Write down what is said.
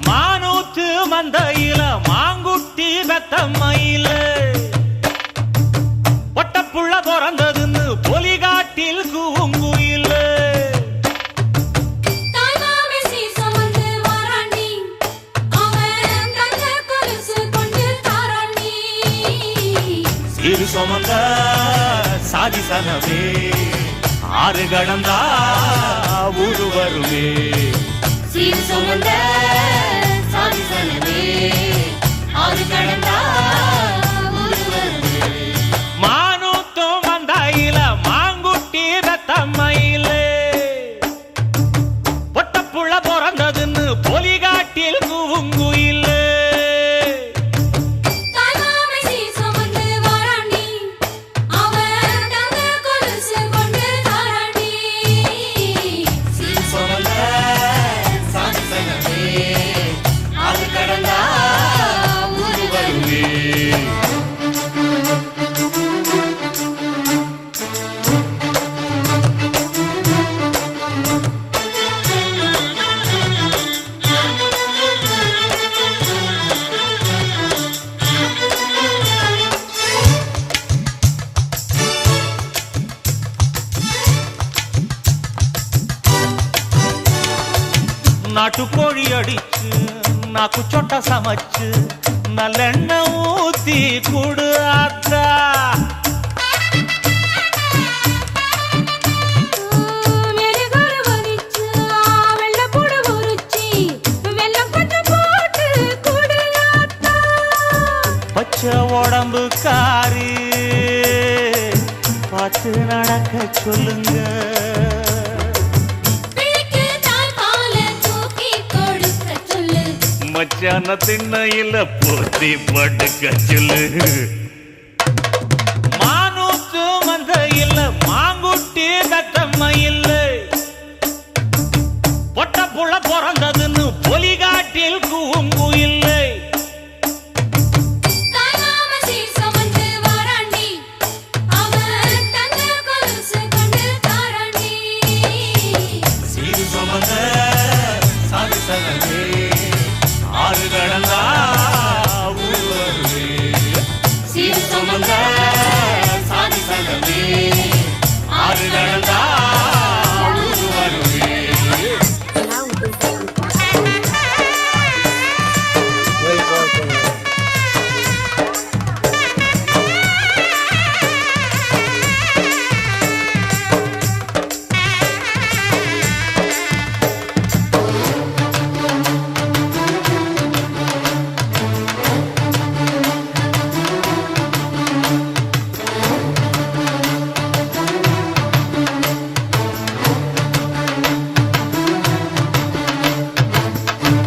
மானூத்து மந்தையில மாங்குட்டி வெத்தம்மையில ஒட்டப்புள்ள பிறந்ததுன்னு பொலிகாட்டில் கூங்குயில இரு சுமந்த சாதி சனவே ஆறு கடந்தா ஊரு வருவே சீர் சுமந்த சாதி சனவே ஆறு கடந்தா ஊரு வருவே மானூத்தும் மந்தையில மாங்குட்டி வெத்தம்மையில ஒட்டப்புள்ள பிறந்ததுன்னு பொலிகாட்டில் கூங்குயில நாட்டுக்கோழி அடிச்சு நாக்கு சொட்ட சமைச்சு நல்லெண்ணெய் ஊத்தி குடு ஆத்தா பச்சை உடம்பு காரி பார்த்து நடக்க சொல்லுங்க மச்சான திண்ணையில போத்தி படுக்க சொல்லு மானூத்து மந்தையில மாங்குட்டி தத்தம்மையில பொட்ட புள்ள பிறந்ததுன்னு பொலிகாட்டில் கூ